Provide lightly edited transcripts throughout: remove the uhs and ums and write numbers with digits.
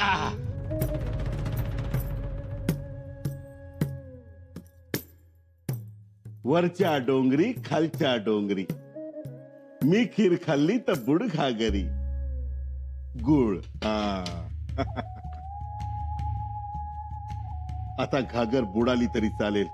आ. वरच्या डोंगरी खालच्या डोंगरी, मी खीर खाल्ली तर बुड घागरी. गुळ. आता घागर बुडाली तरी चालेल,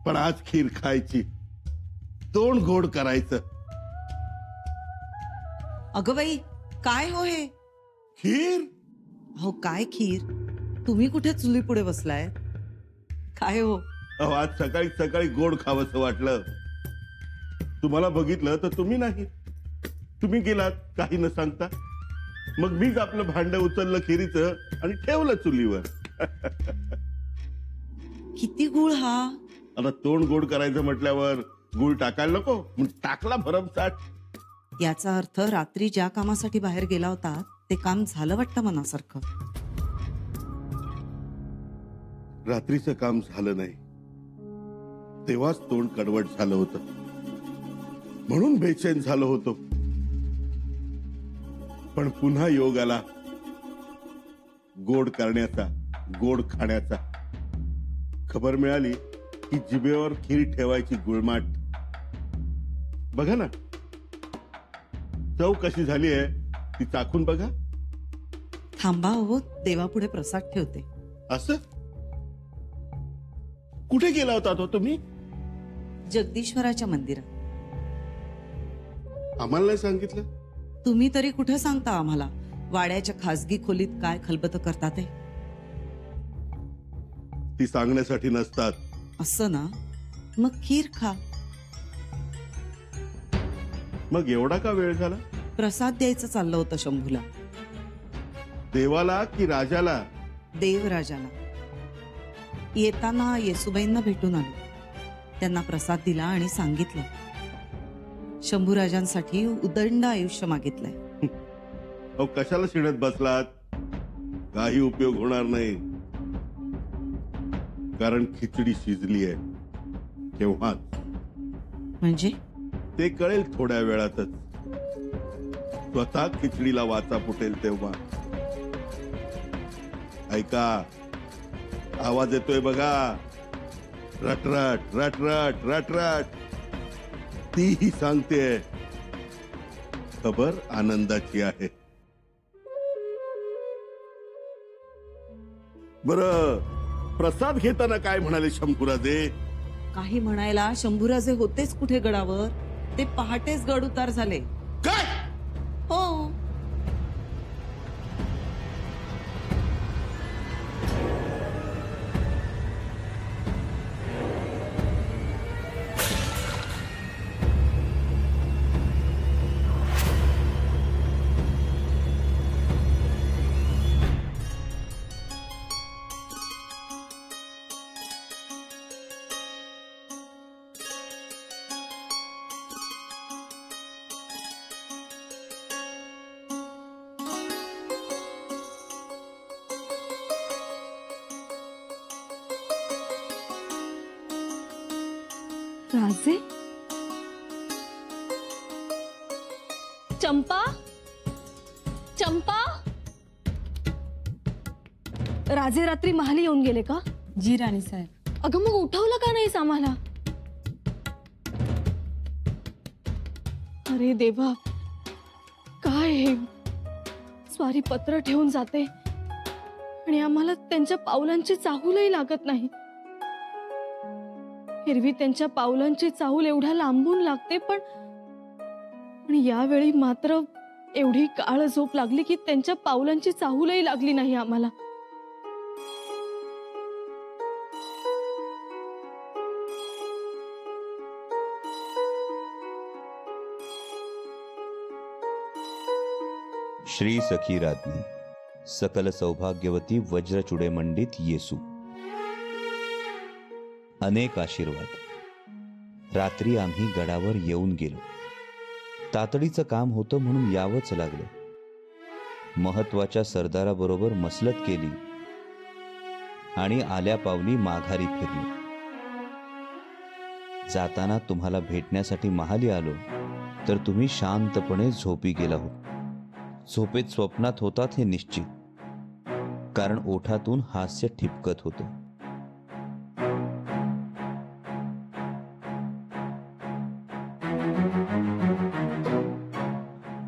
पण आज खीर खायची, तोंड गोड करायचं. अगं बाई, काय हो हे? खीर? हो काय खीर? तुम्ही कुठे चुली पुढे बसलाय? काय हो? आज सकाळी सकाळी गोड खावंसं वाटलं. तुम्हाला बघितलं तर तुम्ही नाही, तुम्ही गेलात काही न सांगता. मग मीच आपलं भांड उचललं खिरीचं आणि ठेवलं चुलीवर. किती गुळ हा? आता तोंड गोड करायचं म्हटल्यावर गुळ टाकायला नको, मग टाकला भरमसाठ. याचा अर्थ रात्री ज्या कामासाठी बाहेर गेला होता ते काम झालं वाटतं मनासारखं. रात्रीचं काम झालं नाही, तेव्हाच तोंड कडवट झालं होतं, म्हणून बेचैन झालो होतो. पण पुन्हा योग आला गोड करण्याचा, गोड खाण्याचा. खबर मिळाली की जिभेवर खीर ठेवायची गुळमाट. बघा ना, चव कशी झाली आहे ती चाखून बघा. थांबा हो, देवापुढे प्रसाद ठेवते. असं कुठे गेला होता तो तुम्ही? जगदीश्वराच्या मंदिरात. आम्हाला नाही सांगितलं? तुम्ही तरी कुठे सांगता आम्हाला वाड्याच्या खासगी खोलीत काय खलबत करता ते? ती सांगण्यासाठी नसतात. असं ना, मग खीर खा. मग एवढा का वेळ झाला? प्रसाद द्यायचं चाललं होतं शंभूला. देवाला की राजाला? देवराजाला. येताना येसुबाईंना भेटून आलो, त्यांना प्रसाद दिला आणि सांगितलं शंभूराजांसाठी उदंड आयुष्य मागितलंय. अहो, कशाला शिणत बसलात? काही उपयोग होणार नाही, कारण खिचडी शिजली आहे. केव्हाच. म्हणजे? ते कळेल थोड्या वेळातच. स्वतः खिचडीला वाचा फुटेल तेव्हा. ऐका, आवाज येतोय बघा. रटरट रटरट रटरट. तीही सांगते, खबर आनंदाची आहे. बरं, प्रसाद घेताना काय म्हणाले शंभूराजे? काही म्हणायला शंभूराजे होतेच कुठे गडावर, ते पहाटेच गड उतार झाले. काय? हो. राजे? चंपा? चंपा? राजे रात्री महाली येऊन गेले का? जी राणी साहेब. अगं मग उठवलं का नाहीस आम्हाला? अरे देवा, काय हे? स्वारी पत्र ठेवून जाते आणि आम्हाला त्यांच्या पावलांची चाहूलही लागत नाही. एरवी त्यांच्या पावलांची चाहूल एवढ्या लांबून लागते, पण यावेळी मात्र एवढी काळ झोप लागली की त्यांच्या पावलांची चाहूलही लागली नाही आम्हाला. श्री सखी राज्ञी सकल सौभाग्यवती वज्रचुडे मंडित येसू. अनेक आशीर्वाद. रात्री आम्ही गडावर येऊन गेलो. तातडीचं काम होतं म्हणून यावंच लागलं. महत्वाच्या सरदाराबरोबर मसलत केली आणि आल्या पावली माघारी फिरलो. जाताना तुम्हाला भेटण्यासाठी महाली आलो तर तुम्ही शांतपणे झोपी गेला होत. झोपेत स्वप्नात होतात हे निश्चित. कारण ओठातून हास्य ठिपकत होतं.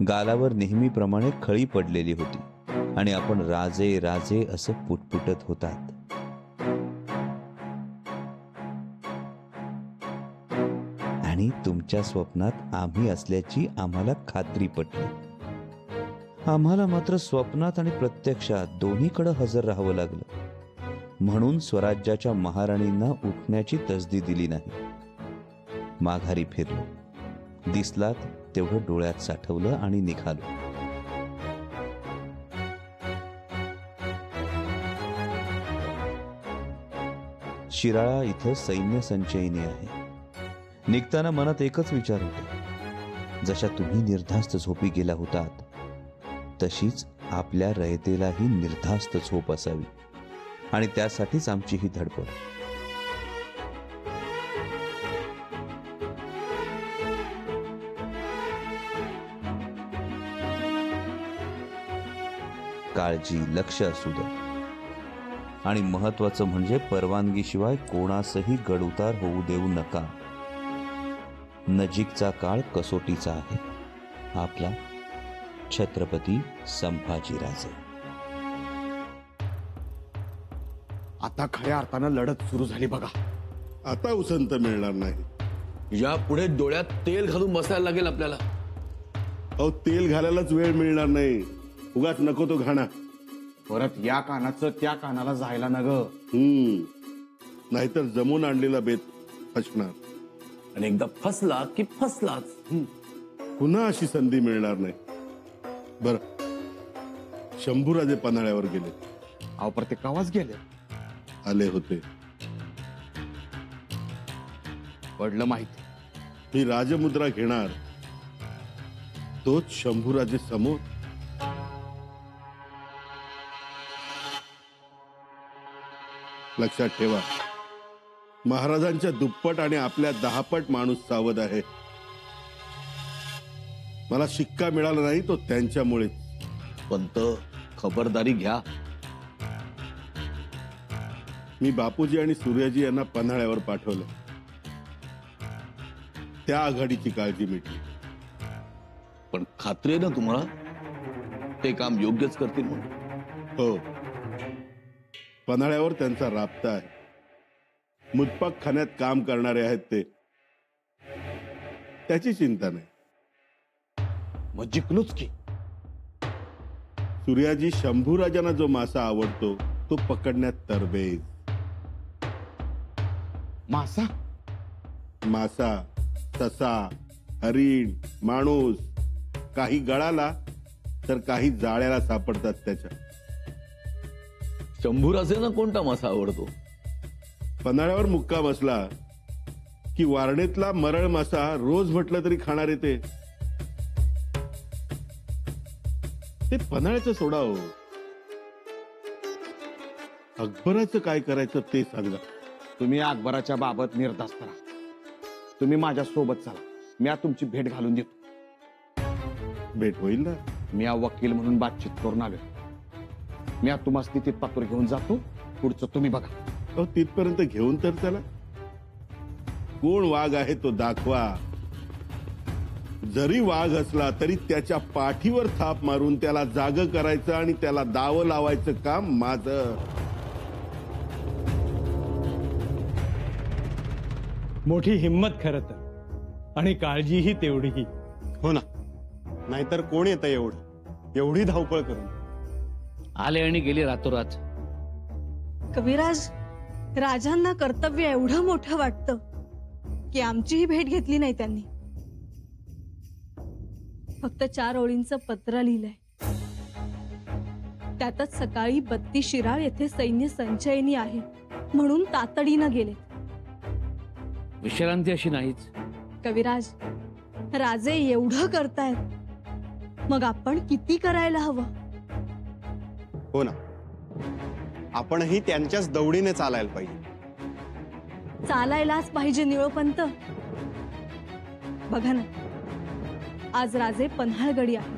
गालावर नेहमीप्रमाणे खळी पडलेली होती आणि आपण राजे राजे असं पुटपुटत होतात. आणि तुमच्या स्वप्नात आम्ही असल्याची आम्हाला खात्री पटली. आम्हाला मात्र स्वप्नात आणि प्रत्यक्षात दोन्हीकडे हजर राहावं लागलं. म्हणून स्वराज्याच्या महाराणींना उठण्याची तसदी दिली नाही. माघारी फिरलो. दिसलात तेवढं डोळ्यात साठवलं आणि निघालो. शिराळा इथं सैन्य संचयिनी आहे. निघताना मनात एकच विचार होता, जशा तुम्ही निर्धास्त झोपी गेला होतात तशीच आपल्या रयतेलाही निर्धास्त झोप असावी आणि त्यासाठीच आमची ही धडपड. काळजी, लक्ष असू द्या आणि महत्वाचं म्हणजे परवानगीशिवाय कोणासही गडउतार होऊ देऊ नका. नजीकचा काळ कसोटीचा आहे. आपला छत्रपती संभाजीराजे. आता खऱ्या अर्थानं लढत सुरू झाली बघा. आता उसंत मिळणार नाही. यापुढे डोळ्यात तेल घालून बसायला लागेल आपल्याला. अहो, तेल घालायलाच वेळ मिळणार नाही. उगाच नको तो घाणा. परत या कानाचं त्या कानाला जायला न ग. नाहीतर जमून आणलेला बेत फसणार. आणि एकदा फसला की फसलाच. पुन्हा अशी संधी मिळणार नाही. बर, शंभूराजे पन्हाळ्यावर गेले. अहो पर ते कवाच गेले. आले होते. पडलं माहिती. मी राजमुद्रा घेणार, तोच शंभूराजे समोर. लक्षात ठेवा, महाराजांच्या दुप्पट आणि आपल्या 10 पट माणूस सावध आहे. मला शिक्का मिळाला नाही तो त्यांच्यामुळे. पंत, खबरदारी घ्या. मी बापूजी आणि सूर्याजी यांना पन्हाळ्यावर पाठवलं. त्या आघाडीची काळजी मिटली. पण खात्री आहे ना तुम्हाला ते काम योग्यच करतील म्हणून? हो, पन्हाळ्यावर त्यांचा राबता आहे. मुदपाक खाण्यात काम करणारे आहेत ते. त्याची चिंता नाही. मग जिंकलोच की. सूर्याजी शंभूराजांना जो मासा आवडतो तो पकडण्यात तरबेज. मासा, मासा, ससा, हरिण, माणूस, काही गळाला तर काही जाळ्याला सापडतात त्याच्या. शंभूराजेंना कोणता मासा आवडतो? पन्हाळ्यावर मुक्काम असला की वारणेतला मरळ मासा रोज म्हटलं तरी खाणारे ते. ते पन्हाळ्याचं सोडा हो. अकबराचं काय करायचं ते सांगा. तुम्ही अकबराच्या बाबत निर्धास्त राहा. तुम्ही माझ्या सोबत चला. मी आज तुमची भेट घालून देतो. भेट होईल ना. मी आज वकील म्हणून बातचीत करून आलोय. मी आज तुम्हाला स्थितीत पात्र घेऊन जातो. पुढचं तुम्ही बघा. अहो, तिथपर्यंत घेऊन तर चला. कोण वाघ आहे तो दाखवा. जरी वाघ असला तरी त्याच्या पाठीवर थाप मारून त्याला जाग करायचं आणि त्याला दावं लावायचं काम माझं. मोठी हिम्मत खरं तर, आणि काळजीही तेवढीही. हो ना, नाहीतर कोण येतं एवढी धावपळ करून. आले आणि गेले रातोरात. कविराज, राजांना कर्तव्य एवढं मोठं वाटतं की आमचीही भेट घेतली नाही त्यांनी. फक्त 4 ओळींचं पत्र लिहिलंय. त्यातच सकाळी बत्ती शिराळ येथे सैन्य संचयनी आहे म्हणून तातडीनं गेले. विश्रांती अशी नाहीच. कविराज, राजे एवढं करतायत, मग आपण किती करायला हवं? हो ना, आपणही त्यांच्याच दौडीने चालायला पाहिजे. चालायलाच पाहिजे निळोपंत. बघा ना, आज राजे पन्हाळगडी आहे,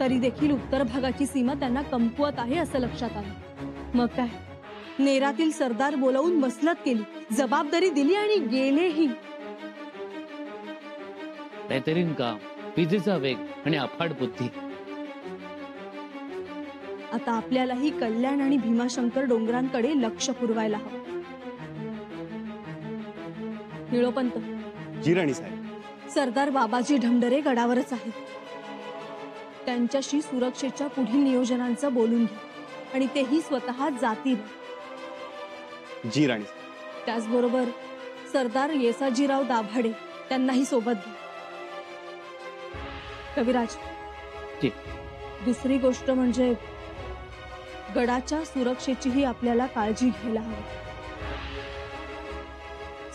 तरी देखील उत्तर भागाची सीमा त्यांना कमकुवत आहे असं लक्षात आलं. मग काय, नेरातील सरदार बोलावून मसलत केली, जबाबदारी दिली आणि गेलेही. बेहतरीन काम, विजेचा वेग आणि अफाट बुद्धी. आता आपल्यालाही कल्याण आणि भीमाशंकर डोंगरांकडे लक्ष पुरवायला हवं. निळोपंत, जी राणी साहेब. सरदार बाबाजी ढमढरे गडावरच आहेत. त्यांच्याशी सुरक्षेच्या पुढील नियोजनांचं बोलून घ्या आणि तेही स्वतः जातील. जी राणी साहेब. त्याचबरोबर सरदार येसाजीराव दाभाडे त्यांनाही सोबत घ्या. कविराज, जी. दुसरी गोष्ट म्हणजे गडाच्या सुरक्षेचीही आपल्याला काळजी घ्यायला हवी.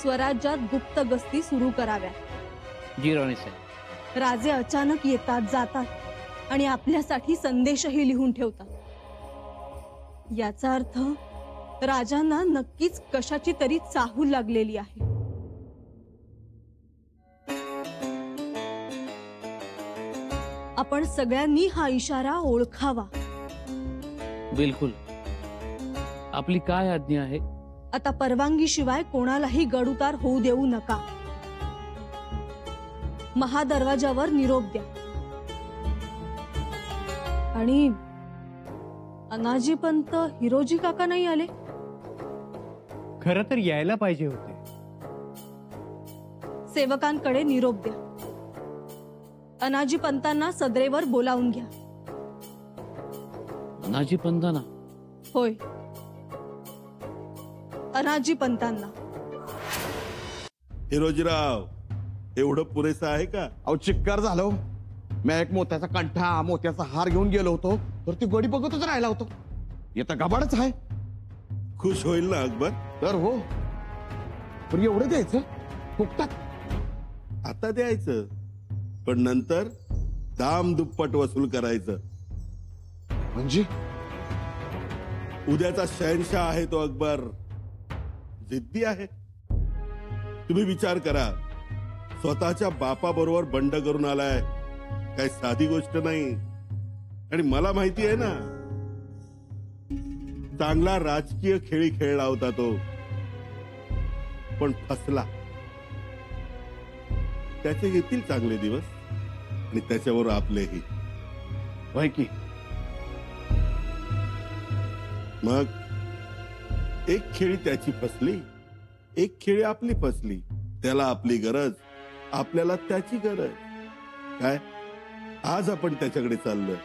स्वराज्यात गुप्त गस्ती सुरू कराव्या. जी राणी साहेब. राजे अचानक येतात जातात आणि आपल्यासाठी संदेशही लिहून ठेवतात. याचा अर्थ राजांना नक्कीच कशाची तरी चाहूल लागलेली आहे. आपण सगळ्यांनी हा इशारा ओळखावा. बिलकुल. आपली काय आज्ञा आहे? आता परवानगीशिवाय कोणालाही गडउतार होऊ देऊ नका. महादरवाजावर निरोप द्या. आणि अनाजी पंत हिरोजी काका नाही आले? खरं तर यायला पाहिजे होते. सेवकांकडे निरोप द्या. अनाजी पंतांना सदरेवर बोलावून घ्या. अनाजी पंतांना? होय, अनाजी पंतांना. हिरोजीराव, एवढं पुरेसं आहे का? अहो चिक्कार झालो. मी एक मोत्याचा कंठा, मोत्याचा हार घेऊन गेलो होतो, तर ती गडी बघतच राहिला होतो. येतं गबाडच आहे. खुश होईल ना अकबर? तर हो, पण एवढं द्यायचं फुकटात? आता द्यायचं, पण नंतर दाम दुप्पट वसूल करायचं. म्हणजे उद्याचा शहनशाह आहे तो अकबर. जिद्दी आहे. तुम्ही विचार करा, स्वतःच्या बापाबरोबर बंड करून आलाय. काही साधी गोष्ट नाही. आणि मला माहिती आहे ना, चांगला राजकीय खेळी खेळला होता तो, पण फसला. त्याचे येतील चांगले दिवस आणि त्याच्यावर आपलेही. होय की. मग एक खेळी त्याची फसली, एक खेळी आपली फसली. त्याला आपली गरज, आपल्याला त्याची गरज. काय, आज आपण त्याच्याकडे चाललोय,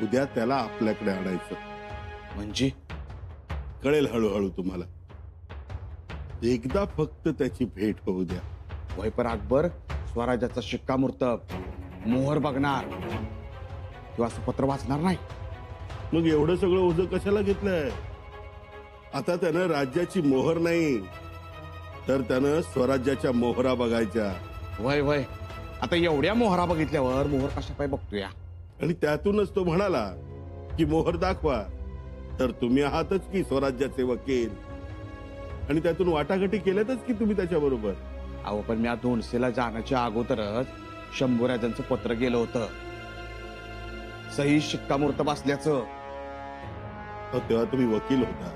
उद्या त्याला आपल्याकडे आणायचं. म्हणजे कळेल हळूहळू तुम्हाला. एकदा फक्त त्याची भेट होऊ द्या. वय पर अकबर स्वराज्याचा शिक्कामोर्तब, मोहर बघणार किंवा असं पत्र वाचणार नाही. मग एवढं सगळं ओझं कशाला घेतलंय? आता त्यानं राज्याची मोहर नाही, तर त्यानं स्वराज्याच्या मोहरा बघायच्या. वय वय, आता एवढ्या मोहरा बघितल्यावर मोहर कशा पाय बघतोया? आणि त्यातूनच तो म्हणाला की मोहर दाखवा. तर तुम्ही आहातच की स्वराज्याचे वकील, आणि त्यातून वाटाघाटी केल्यातच की तुम्ही त्याच्याबरोबर. अहो पण मी धोंडसेला जाण्याच्या अगोदरच शंभूराजांचं पत्र गेलं होतं, सही शिक्कामोर्तब असल्याचं. अहो, तेव्हा तुम्ही वकील होता,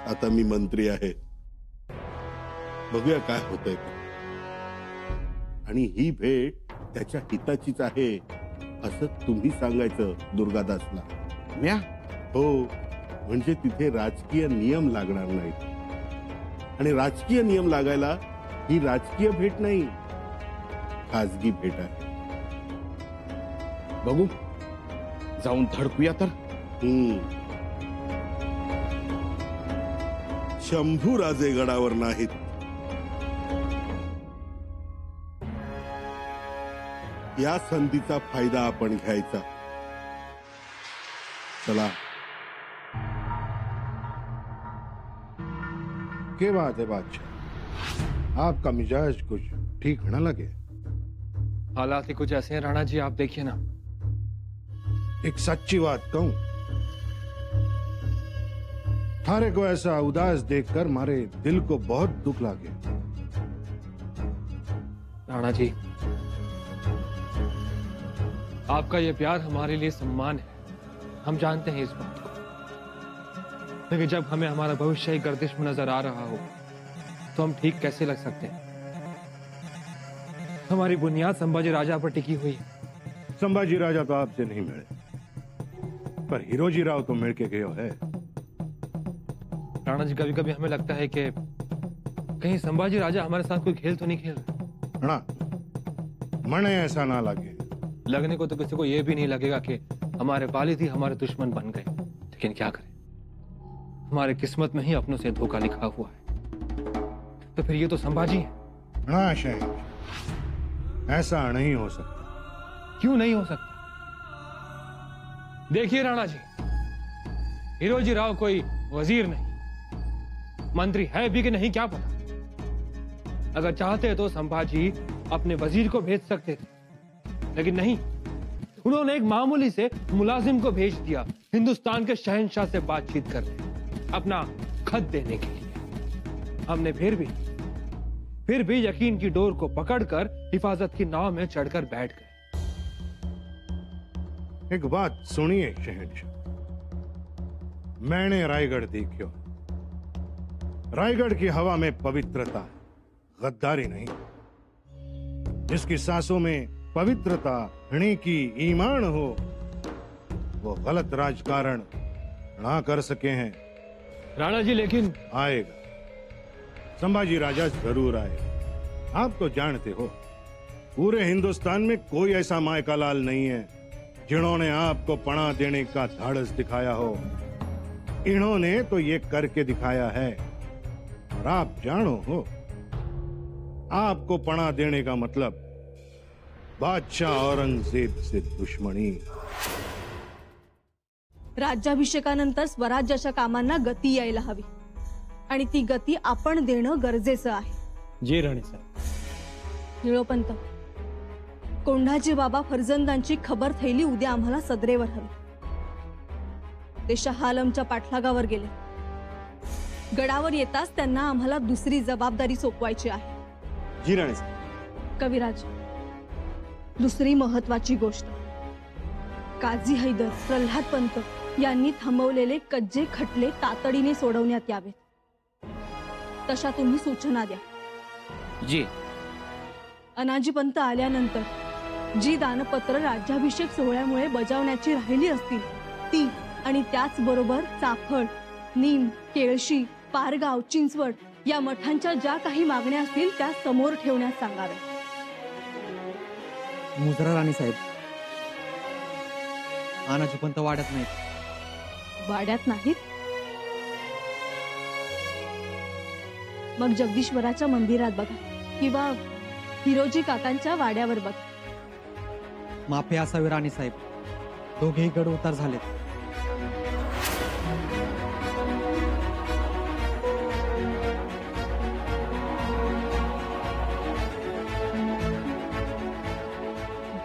आता मी मंत्री आहे. बघूया काय होतंय. आणि ही भेट त्याच्या हिताचीच आहे असं तुम्ही सांगायचं दुर्गादासला. म्या? हो, म्हणजे तिथे राजकीय नियम लागणार नाहीत. आणि राजकीय नियम लागायला ही राजकीय भेट नाही, खाजगी भेट आहे. बघू, जाऊन धडकूया तर. शंभू राजे गडावर नाहीत. या संधीचा फायदा आपण घ्यायचा. चला. क्या बात है बादशाह, आपका मिजाज कुछ ठीक न लगे? हालात ही कुछ ऐसे हैं राणा जी, आप देखिए ना. एक सच्ची बात कहूं, थारे को ऐसा उदास देखकर मारे दिल को बहुत दुख लागे. राणा जी, आपका ये प्यार हमारे लिए सम्मान है, हम जानते हैं इस बात को। लेकिन जब हमें हमारा भविष्य ही गर्दिश में नजर आ रहा हो तो हम ठीक कैसे लग सकते हैं? हमारी बुनियाद संभाजी राजा पर टिकी हुई है। संभाजी राजा तो आपसे नहीं मिले, पर हिरोजी राव तो मिल के गए है। राणा जी, कभी कभी हमें लगता है कि कहीं संभाजी राजा हमारे साथ कोई खेल तो नहीं खेल रहे। ना मने ऐसा ना लगे। लगने को तो किसी को यह भी नहीं लगेगा कि हमारे वालिद ही हमारे दुश्मन बन गए, लेकिन क्या करें, हमारे किस्मत में ही अपनों से धोखा लिखा हुआ है। तो फिर ये तो संभाजी है ना शहंशाह, ऐसा नहीं हो सकता। क्यों नहीं हो सकता? देखिए राणा जी, हिरोजी राव कोई वजीर नहीं, मंत्री है भी कि नहीं क्या पता। अगर चाहते तो संभाजी अपने वजीर को भेज सकते थे, लेकिन नहीं, उन्होंने एक मामूली से मुलाजिम को भेज दिया हिंदुस्तान के शहंशाह से बातचीत करने, अपना खत देने के लिए। हमने फिर भी यकीन की डोर को पकड़कर हिफाजत की नाव में चढ़कर बैठ गए। एक बात सुनिए शहंशाह, मैंने रायगढ़ देखियो। रायगढ़ की हवा में पवित्रता है, गद्दारी नहीं। जिसकी सांसों में पवित्रता, नेकी, ईमान हो, वो गलत राजकारण ना कर सके हैं। राणा जी, लेकिन आएगा, संभाजी राजा जरूर आएगा। आप तो जानते हो, पूरे हिंदुस्तान में कोई ऐसा मायका लाल नहीं है जिन्होंने आपको पनाह देने का धाड़स दिखाया हो। इन्होंने तो ये करके दिखाया है, और आप जानो हो, आपको पनाह देने का मतलब बादशाह औरंगजेब से दुश्मनी। राज्याभिषेकानंतर स्वराज्याच्या कामांना गती यायला हवी आणि ती गती आपण देणं गरजेचं आहे। जी राणी साहेब। निळोपंत, कोंढाजी बाबा फर्जंदांची खबर थैली उद्या आम्हाला सदरेवर हवी। ते शहा आलमच्या पाठलागावर गेले, गडावर येताच त्यांना आम्हाला दुसरी जबाबदारी सोपवायची आहे। जी राणी साहेब। कविराज, दुसरी महत्वाची गोष्ट, काझी हैदर, प्रल्हाद पंत यांनी थांबवलेले कज्जे खटले तातडीने सोडवण्यात यावेत, तशा तुम्ही सूचना द्या। जी। अनाजी पंत आल्यानंतर जी दानपत्र राज्याभिषेक सोहळ्यामुळे बजावण्याची राहिली असतील ती, आणि त्याचबरोबर चाफळ, नीम, केळशी, पारगाव, चिंचवड या मठांच्या ज्या काही मागण्या असतील त्या समोर ठेवण्यास सांगाव्या। मुजरा राणी साहेब, अनाजी पंत वाड्यात नाहीत। वाड्यात नाहीत? मग जगदीश्वराच्या मंदिरात बघा, किंवा हिरोजी काकांच्या वाड्यावर बघा। माफी असावी राणी साहेब, दोघेही गड उतार झालेत।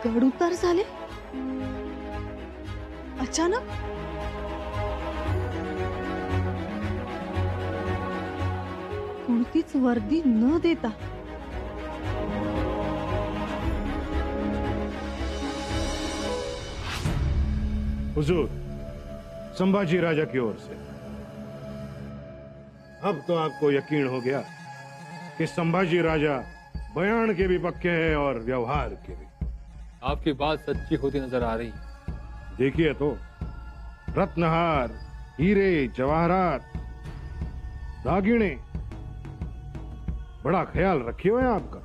गड उतार झाले अचानक? कोणतीच वर्दी न देता? हुजूर, संभाजी राजा की ओर से। अब तो आपको यकीन हो गया कि संभाजी राजा बयान के भी पक्के हैं और व्यवहार के भी। आपकी बात सच्ची होती नजर आ रही है। देखिए तो, रत्नहार, हीरे, जवाहरात, दागिने, बड़ा ख्याल रखे हुए हैं आपका।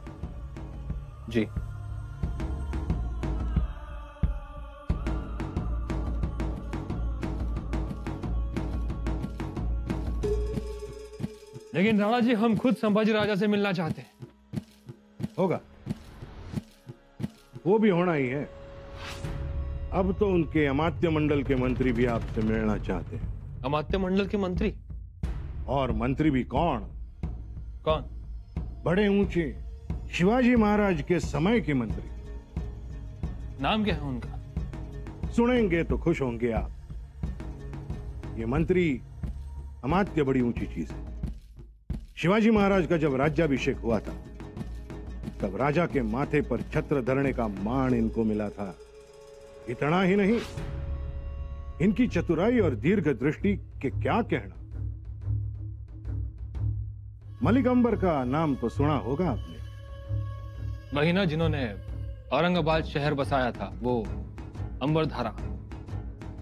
जी। लेकिन राणा जी, हम खुद संभाजी राजा से मिलना चाहते हैं। होगा, वो भी होना ही है। अब तो उनके अमात्य मंडल के मंत्री भी आपसे मिलना चाहते हैं। अमात्य मंडल के मंत्री? और मंत्री भी कौन? कौन? बड़े ऊंचे शिवाजी महाराज के समय के मंत्री। नाम क्या है उनका? सुनेंगे तो खुश होंगे आप। ये मंत्री अमात्य बड़ी ऊंची चीज है। शिवाजी महाराज का जब राज्याभिषेक हुआ था, तब राजा के माथे पर छत्र धरने का मान इनको मिला था। इतना ही नहीं, इनकी चतुराई और दीर्घ दृष्टि के क्या कहना। मलिक अंबर का नाम तो सुना होगा आपने। वही ना जिन्होंने औरंगाबाद शहर बसाया था, वो अंबरधारा।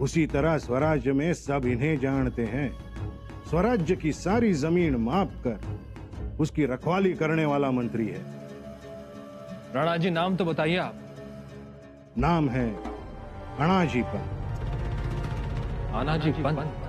उसी तरह स्वराज्य में सब इन्हें जानते हैं। स्वराज्य की सारी जमीन माप कर उसकी रखवाली करने वाला मंत्री है। राणा जी, नाम तो बताइए आप। नाम है अनाजी पंत। अनाजी पंत?